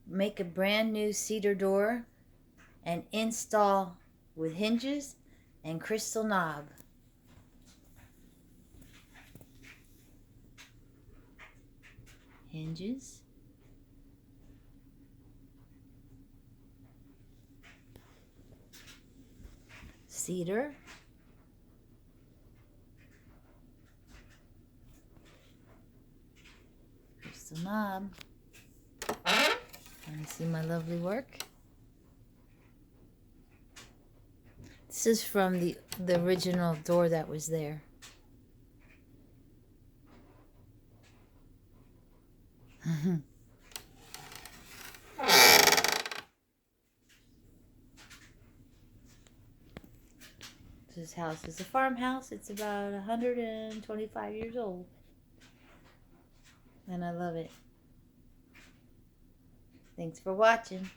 make a brand new cedar door and install with hinges and crystal knob. Hinges. Cedar. Crystal knob. Want to see my lovely work? This is from the original door that was there. This house is a farmhouse. It's about 125 years old. And I love it. Thanks for watching.